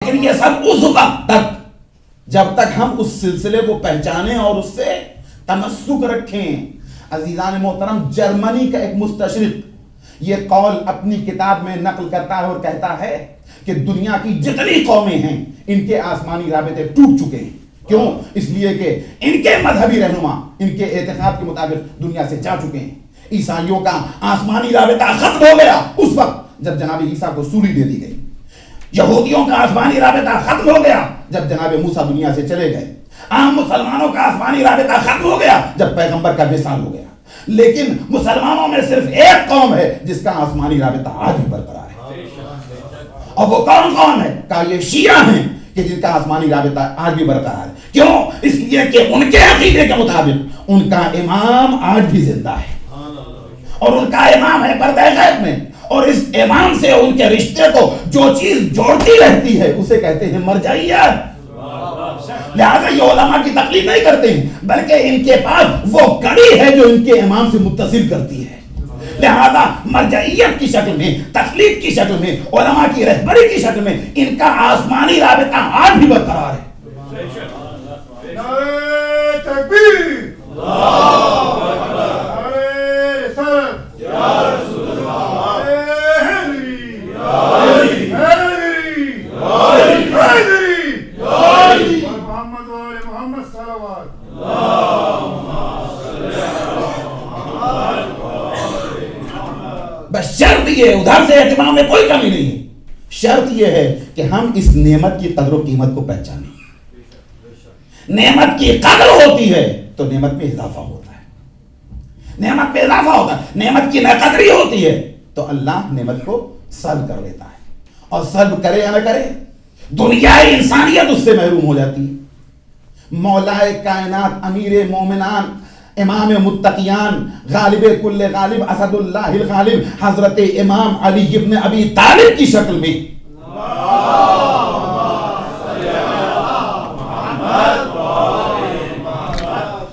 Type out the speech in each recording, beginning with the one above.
لیکن یہ سب اس وقت تک جب تک ہم اس سلسلے کو پہچانیں اور اس سے تمسک رکھیں. عزیزان محترم، جرمنی کا ایک مستشرق یہ قول اپنی کتاب میں نقل کرتا ہے اور کہتا ہے کہ دنیا کی جتنی قومیں ہیں ان کے آسمانی رابطے ٹوٹ چکے ہیں. کیوں؟ اس لیے کہ ان کے مذہبی رہنما ان کے اعتقاد کے مطابق دنیا سے جا چکے ہیں. عیسائیوں کا آسمانی رابطہ ختم ہو گیا اس وقت جب جناب عیسیٰ کو سولی دے دی گئی. یہودیوں کا آسمانی رابطہ ختم ہو گیا جب جناب موسیٰ دنیا سے چلے گئے. عام مسلمانوں کا آسمانی رابطہ ختم ہو گیا جب پیغمبر کا وصال ہو گیا. لیکن مسلمانوں میں صرف ایک قوم ہے جس کا آسمانی رابطہ آج بھی برقرار ہے. اور وہ کون ہے؟ کہ یہ شیعہ ہیں کہ جن کا آسمانی رابطہ آج بھی برقرار ہے. کیوں؟ اس لیے کہ ان کے عقیدے کے مطابق ان کا امام آج بھی زندہ ہے اور ان کا امام ہے پردہ غیب میں. اور اس امام سے ان کے رشتے کو جو چیز جوڑتی رہتی ہے اسے کہتے ہیں مرجعیت. لہذا یہ علماء کی تقلید نہیں کرتے ہیں بلکہ ان کے پاس وہ کڑی ہے جو ان کے امام سے متصل کرتی ہے. لہذا مرجعیت کی شکل میں، تقلید کی شکل میں، علماء کی رہبری کی شکل میں ان کا آسمانی رابطہ آج بھی برقرار ہے. بس شرط یہ، ادھر سے اہتمام میں کوئی کمی نہیں ہے. شرط یہ ہے کہ ہم اس نعمت کی قدر و قیمت کو پہچانیں. نعمت کی قدر ہوتی ہے تو نعمت میں اضافہ ہوتا ہے. نعمت میں اضافہ ہوتا ہے. نعمت کی ناقدری ہوتی ہے تو اللہ نعمت کو سلب کر لیتا ہے. اور سلب کرے یا نہ کرے دنیا انسانیت اس سے محروم ہو جاتی ہے. مولائے کائنات، امیر مومنان، امام متقیان، غالب کل غالب، اسد اللہ الغالب، حضرت امام علی ابن ابی طالب کی شکل میں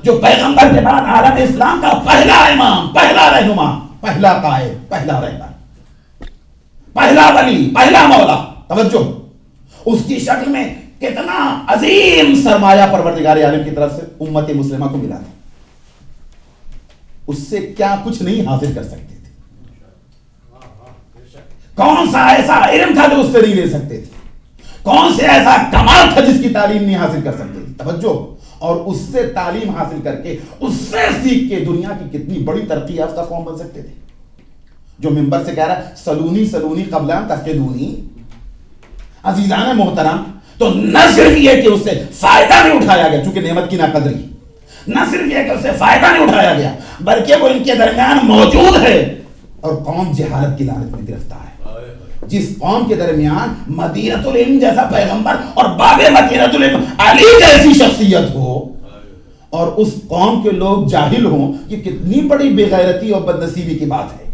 جو پیغمبر کے بعد عالم اسلام کا پہلا امام، پہلا رہنما، پہلا قائد، پہلا رہبر، پہلا ولی، پہلا مولا، توجہ، اس کی شکل میں کتنا عظیم سرمایہ پروردگار عالم کی طرف سے امت مسلمہ کو ملا تھا. اس سے کیا کچھ نہیں حاصل کر سکتے تھے. کون سا ایسا علم تھا جو اس سے نہیں لے سکتے تھے؟ کون سے ایسا کمال تھا جس کی تعلیم نہیں حاصل کر سکتے تھے؟ توجہ. اور اس سے تعلیم حاصل کر کے، اس سے سیکھ کے دنیا کی کتنی بڑی ترقی یافتہ قوم بن سکتے تھے. جو منبر سے کہہ رہا ہے سلونی سلونی قبل ان تفقدونی. عزیزان محترم، تو نہ صرف یہ کہ اس سے فائدہ نہیں اٹھایا گیا چونکہ نعمت کی ناقدری، نہ صرف یہ کہ اس سے فائدہ نہیں اٹھایا گیا بلکہ وہ ان کے درمیان موجود ہے اور قوم جہالت کی لعنت میں گرفتار ہے. جس قوم کے درمیان مدینۃ العلم جیسا پیغمبر اور باب مدینۃ العلم علی جیسی شخصیت ہو اور اس قوم کے لوگ جاہل ہوں، یہ کتنی بڑی بے غیرتی اور بدنصیبی کی بات ہے.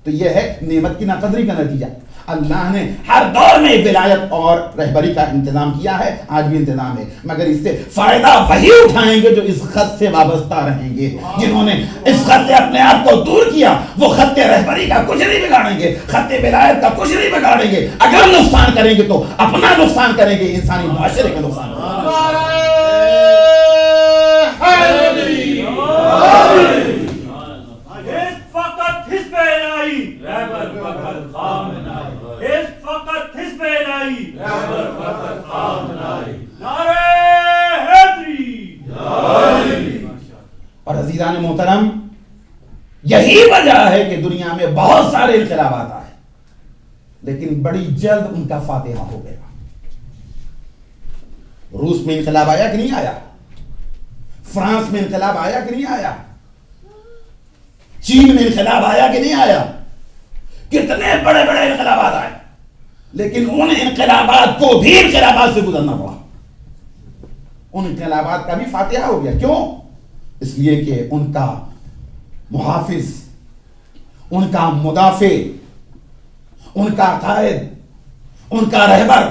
تو یہ ہے نعمت کی ناقدری کا نتیجہ. اللہ نے ہر دور میں ولایت اور رہبری کا انتظام کیا ہے، آج بھی انتظام ہے، مگر اس سے فائدہ وہی اٹھائیں گے جو اس خط سے وابستہ رہیں گے. جنہوں نے اس خط سے اپنے آپ کو دور کیا وہ خط رہبری کا کچھ نہیں بگاڑیں گے، خط ولایت کا کچھ نہیں بگاڑیں گے. اگر نقصان کریں گے تو اپنا نقصان کریں گے، انسانی معاشرے کا نقصان کریں گے. اور عزیزان محترم، یہی وجہ ہے کہ دنیا میں بہت سارے انقلابات آئے لیکن بڑی جلد ان کا فاتحہ ہو گیا. روس میں انقلاب آیا کہ نہیں آیا؟ فرانس میں انقلاب آیا کہ نہیں آیا؟ چین میں انقلاب آیا کہ نہیں آیا؟ کتنے بڑے بڑے انقلابات آئے لیکن ان انقلابات کو بھی انقلابات سے گزرنا پڑا. ان انقلابات کا بھی فاتحہ ہو گیا. کیوں؟ اس لیے کہ ان کا محافظ، ان کا مدافع، ان کا قائد، ان کا رہبر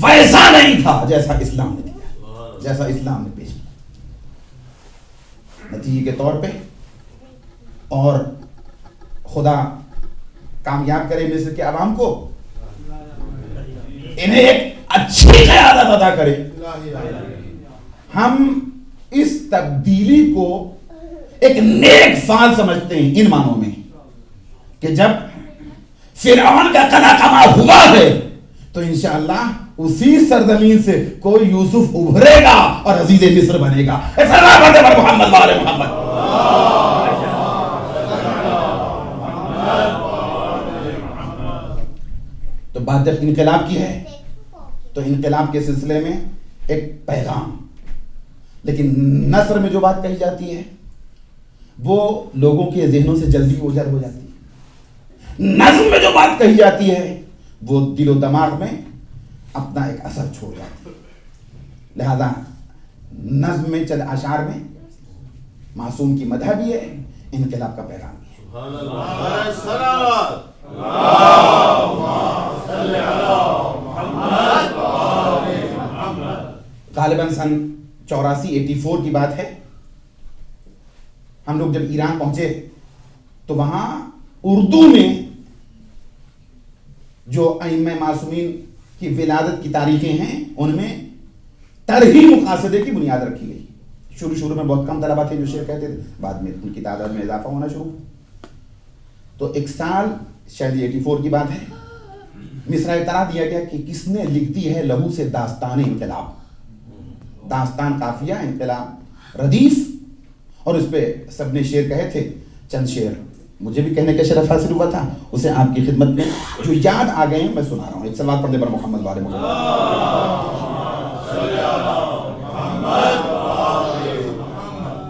ویسا نہیں تھا جیسا اسلام نے دیا، جیسا اسلام نے پیش کیا. نتیجے کے طور پہ، اور خدا کامیاب کرے مصر کے عوام کو، انہیں ایک اچھی قیادت ادا کرے. ہم اس تبدیلی کو ایک نیک فعل سمجھتے ہیں ان معنوں میں کہ جب فرعون کا قلع کما ہوا ہے تو انشاءاللہ اسی سرزمین سے کوئی یوسف ابھرے گا اور عزیز مصر بنے گا. محمد وآل محمد. تو بات جب انقلاب کی ہے تو انقلاب کے سلسلے میں ایک پیغام، لیکن نثر میں جو بات کہی جاتی ہے وہ لوگوں کے ذہنوں سے جلدی اوجھل ہو جاتی ہے. نظم میں جو بات کہی جاتی ہے وہ دل و دماغ میں اپنا ایک اثر چھوڑ جاتی ہے. لہذا نظم میں چند اشعار میں معصوم کی مدح بھی ہے، انقلاب کا پیغام بھی ہے. غالباً سن 84 کی بات ہے. ہم لوگ جب ایران پہنچے تو وہاں اردو میں جو ائمہ معصومین کی ولادت کی تاریخیں ہیں ان میں ترہی مقاصدے کی بنیاد رکھی گئی. شروع میں بہت کم طلبہ تھے جو شعر کہتے تھے، بعد میں ان کی تعداد میں اضافہ ہونا شروع. تو ایک سال شاید 84 کی بات ہے، مصرع طرح دیا گیا کہ کس نے لکھ دی ہے لہو سے داستان انقلاب. داستان قافیہ، انقلاب ردیف، اور اس پہ سب نے شعر کہے تھے. چند شعر مجھے بھی کہنے کا شرف حاصل ہوا تھا، اسے آپ کی خدمت میں جو یاد آ گئے ہیں میں سنا رہا ہوں. ایک صلوات پڑھ دے پر محمد وآل محمد.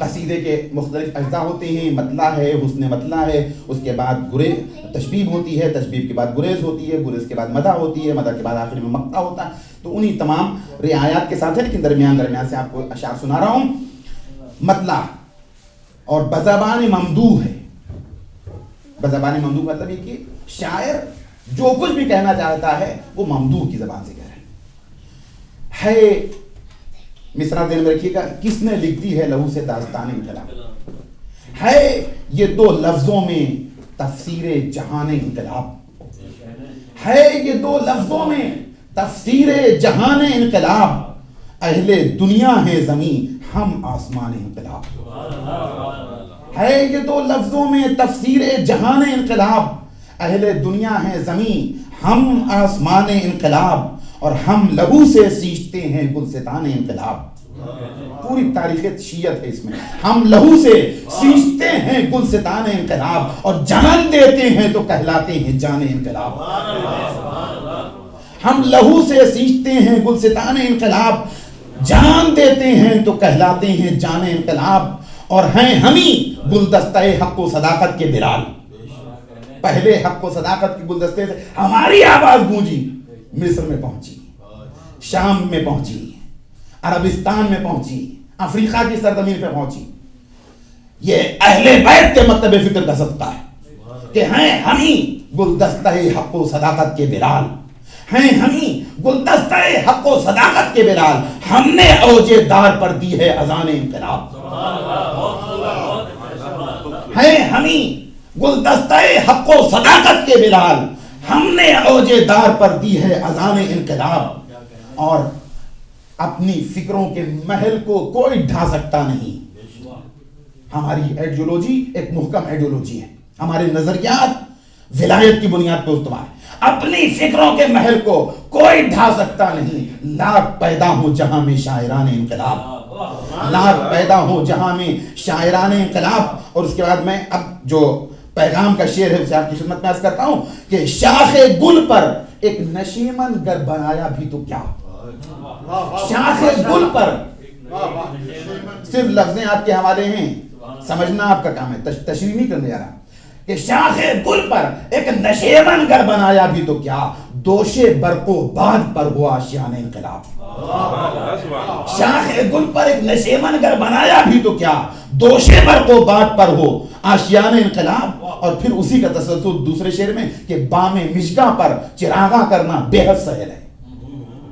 قصیدے کے مختلف اجزاء ہوتے ہیں، مطلع ہے، حسن مطلع ہے، اس کے بعد گریز تشبیب ہوتی ہے، تشبیب کے بعد گریز ہوتی ہے، گریز کے بعد مدح ہوتی ہے، مدح کے بعد آخر میں مقطع ہوتا ہے. تو انہی تمام رعایات کے ساتھ ہے، لیکن درمیان سے آپ کو اشعار سنا رہا ہوں. مطلع اور بزبان ممدوح ہے. بزبان ممدوح مطلب یہ کہ شاعر جو کچھ بھی کہنا چاہتا ہے وہ ممدوح کی زبان سے کہہ رہے ہیں. مصرع ذہن میں رکھیے گا، کس نے لکھ دی ہے لہو سے داستان انقلاب. ہے یہ دو لفظوں میں تفسیر جہان انقلاب. ہے یہ دو لفظوں میں تفسیر جہان انقلاب. اہل دنیا ہے زمین، ہم آسمان انقلاب. ہے یہ دو لفظوں میں تفسیر جہان انقلاب. اہل دنیا ہے زمین، ہم آسمان انقلاب. اور ہم لہو سے سینچتے ہیں گلستان انقلاب. پوری تاریخ شیعت ہے اس میں. ہم لہو سے سینچتے ہیں گلستان انقلاب، اور جان دیتے ہیں تو کہلاتے ہیں جان انقلاب. ہم لہو سے سینچتے ہیں گلستان انقلاب، جان دیتے ہیں تو کہلاتے ہیں جان انقلاب. اور ہیں ہمیں گلدستہ حق و صداقت کے بلال. پہلے حق و صداقت کے گلدستے سے ہماری آواز گونجی، مصر میں پہنچی، شام میں پہنچی، عربستان میں پہنچی، افریقہ کی سرزمین پہ پہنچی. یہ اہل بیت کے مکتب فکر کا صدقہ ہے کہ ہیں ہمیں گلدستہ حق و صداقت کے بلال. ہیں ہمیں گلدستہ حق و صداقت کے بلال. ہم نے اوج دار پر دی ہے اذان انقلاب. ہیں ہمیں گلدستہ حق و صداقت کے بلال. ہم نے اوج دار پر دی ہے اذان انقلاب. اور اپنی فکروں کے محل کو کوئی ڈھا سکتا نہیں. ہماری ایڈیولوجی ایک محکم ایڈیولوجی ہے. ہمارے نظریات ولایت کی بنیاد پر استوار ہے. اپنی فکروں کے محل کو کوئی ڈھا سکتا نہیں. لاکھ پیدا ہو جہاں میں شاعران انقلاب، لاکھ پیدا ہو جہاں میں شاعران انقلاب. اور اس کے بعد میں اب جو پیغام کا شعر ہے اسے آپ کی خدمت میں عرض کرتا ہوں کہ شاخ گل پر ایک نشیمن گر بنایا بھی تو کیا. شاخ گل پر، صرف لفظیں آپ کے حوالے ہیں، سمجھنا آپ کا کام ہے، تشریح نہیں کرنے جا رہا. کہ شاخ گل پر ایک نشیمن گر بنایا بھی تو کیا، دوش برق و باد پر ہوا آشیان انقلاب. شاخ گل پر ایک نشیمن گر بنایا بھی تو کیا، دوش برق و باد پر ہو آشیان انقلاب. اور پھر اسی کا تسلسل دوسرے شعر میں کہ بام مشگاں پر چراغاں کرنا بے حد سہل ہے.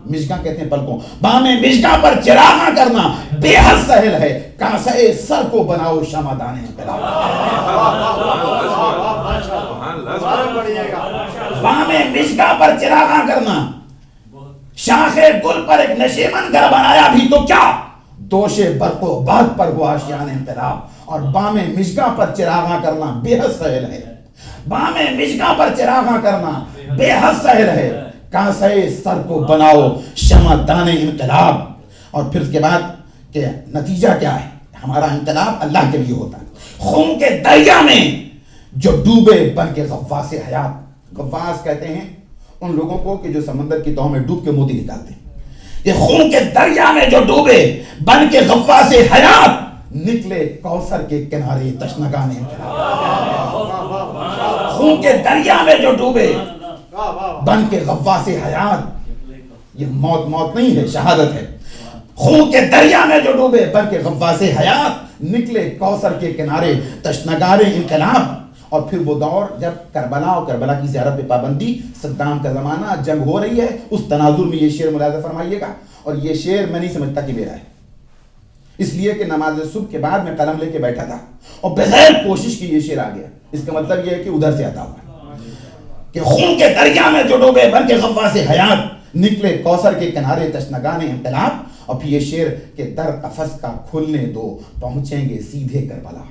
مشگاں کہتے ہیں پلکوں، بام مشگاں پر چراغاں کرنا بے حد سہل ہے. کاسے سر کو بناؤ شمعدان انقلاب. بام مشگاں پر چراغاں کرنا شاخ گل پر ایک نشیمن گر بنایا بھی تو کیا، دوش برق و باد پر ہوا آشیان انقلاب، اور بام مشگاں پر چراغاں کرنا بے حد سہل ہے، بام مشگاں پر چراغاں کرنا بے حد سہل ہے، کاسے سر کو بناؤ شمع دان انقلاب۔ اور پھر اس کے بعد کہ نتیجہ کیا ہے، ہمارا انقلاب اللہ کے لیے ہوتا ہے۔ خون کے دریا میں جو ڈوبے بن کے غواص حیات، غواص کہتے ہیں ان لوگوں کو کہ جو سمندر کی تہوں میں ڈوب کے موتی نکالتے ہیں، یہ خون کے دریا میں جو ڈوبے بن کے غواص حیات، نکلے کوثر کے کنارے تشنگان انقلاب۔ خون کے دریا میں جو ڈوبے بن کے غواص حیات، یہ موت نہیں ہے، شہادت ہے۔ خون کے دریا میں جو ڈوبے بن کے غواص حیات، نکلے کوثر کے کنارے تشنگان انقلاب۔ اور پھر وہ دور جب کربلا اور کربلا کی زیارت پہ پابندی، صدام کا زمانہ، جنگ ہو رہی ہے، اس تناظر میں یہ شعر ملاحظہ فرمائیے گا۔ اور یہ شعر میں نہیں سمجھتا کہ میرا ہے، اس لیے کہ نماز صبح کے بعد میں قلم لے کے بیٹھا تھا اور بغیر کوشش کی یہ شعر آ گیا۔ اس کا مطلب یہ ہے کہ ادھر سے آتا ہوا کہ خون کے دریا میں جو ڈوبے بن کے غواص حیات، نکلے کوثر کے کنارے تشنگان انقلاب۔ اور پھر یہ شعر کہ در قفس کا کھلنے دو پہنچیں گے سیدھے کربلا،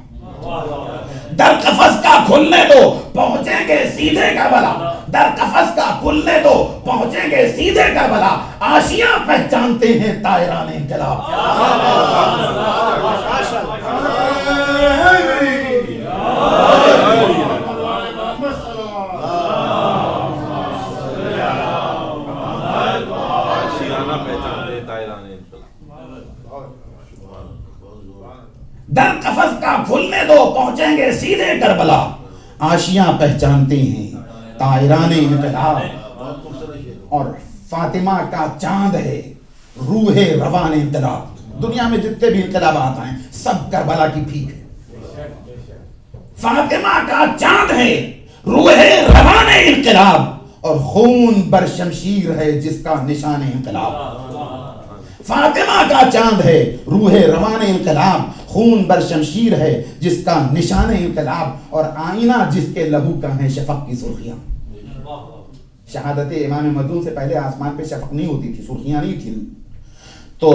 در قفس کا کھلنے دو پہنچیں گے سیدھے کربلا، در قفس کا کھلنے دو پہنچیں گے سیدھے کربلا، آشیاں پہچانتے ہیں طائران انقلاب۔ در قفس کا کھلنے دو پہنچیں گے سیدھے کربلا، آشیاں پہچانتے ہیں طائران انقلاب۔ اور فاطمہ کا چاند ہے روح روان انقلاب۔ دنیا میں جتنے بھی انقلابات آئے سب کربلا کی بھیک ہے۔ فاطمہ کا چاند ہے روح روان انقلاب، اور خون بر شمشیر ہے جس کا نشان انقلاب۔ فاطمہ کا چاند ہے روح روان انقلاب، خون بر شمشیر ہے جس کا نشان انقلاب، اور آئینہ جس کے لہو کا ہے شفق کی سرخیاں۔ شہادت امام مظلوم سے پہلے آسمان پہ شفق نہیں ہوتی تھی، سرخیاں نہیں تھی، تو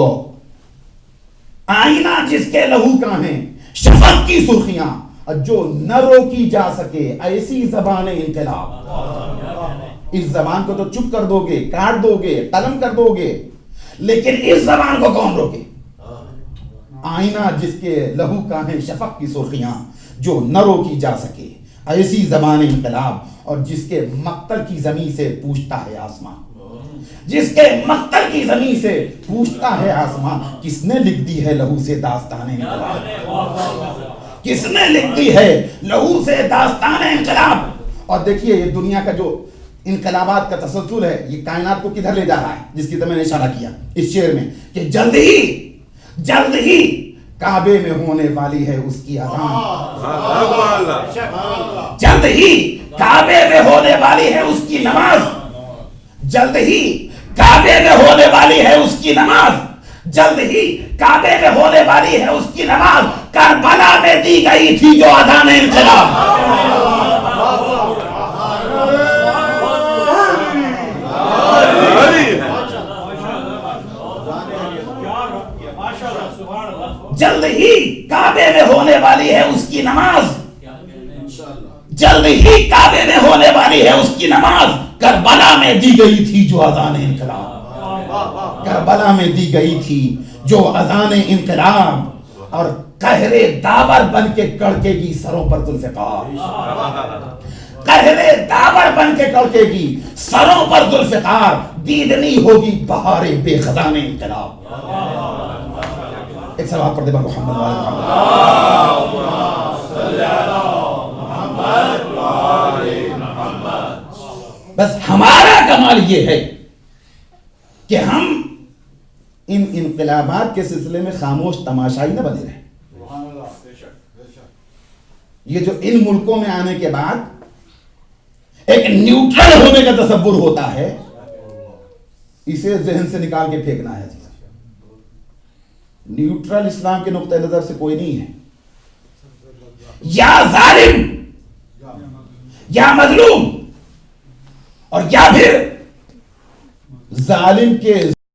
آئینہ جس کے لہو کا ہے شفق کی سرخیاں، اور جو نہ روکی جا سکے ایسی زبان انقلاب۔ اس زبان کو تو چپ کر دو گے، کاٹ دو گے، قلم کر دو گے، لیکن اس زبان کو کون روکے؟ آئینہ جس کے لہو کا ہے شفق کی سرخیاں، جو نہ روکی جا سکے ایسی زبان انقلاب، اور جس کے مقتل کی زمین سے پوچھتا ہے آسمان، جس کے مقتل کی زمین سے پوچھتا ہے آسمان، کس نے لکھ دی ہے لہو سے داستان انقلاب، کس نے لکھ دی ہے لہو سے داستان انقلاب۔ اور دیکھیے یہ دنیا کا جو انقلابات کا تسلسل ہے، یہ کائنات کو کدھر لے جا رہا ہے، جس کی طرح میں نے اشارہ کیا اس شعر میں کہ جلد ہی کعبے میں ہونے والی ہے اس کی اذان، جلد ہی کعبے میں ہونے والی ہے اس کی نماز، جلد ہی کعبے میں ہونے والی ہے اس کی نماز، جلد ہی کعبے میں ہونے والی ہے اس کی نماز، کربلا میں دی گئی تھی جو اذان انقلاب۔ جلد ہی کعبے میں ہونے والی ہے اس کی نماز، جلد ہی کعبے میں ہونے والی ہے اس کی نماز، کربلا میں دی گئی تھی جو اذان انقلاب، کربلا میں دی گئی تھی جو اذان انقلاب، اور قہر داور بن کے کڑکے گی سروں پر ذوالفقار، قہر داور بن کے کڑکے گی سروں پر ذوالفقار، دیدنی ہوگی بہار بے خزان انقلاب۔ ایک صلوات پڑھ دے محمد محمد۔ بس ہمارا کمال یہ ہے کہ ہم ان انقلابات کے سلسلے میں خاموش تماشائی نہ بنے رہے۔ یہ جو ان ملکوں میں آنے کے بعد ایک نیوٹرل ہونے کا تصور ہوتا ہے، اسے ذہن سے نکال کے پھینکنا ہے۔ نیوٹرل اسلام کے نقطہ نظر سے کوئی نہیں ہے، یا ظالم یا مظلوم، اور یا پھر ظالم کے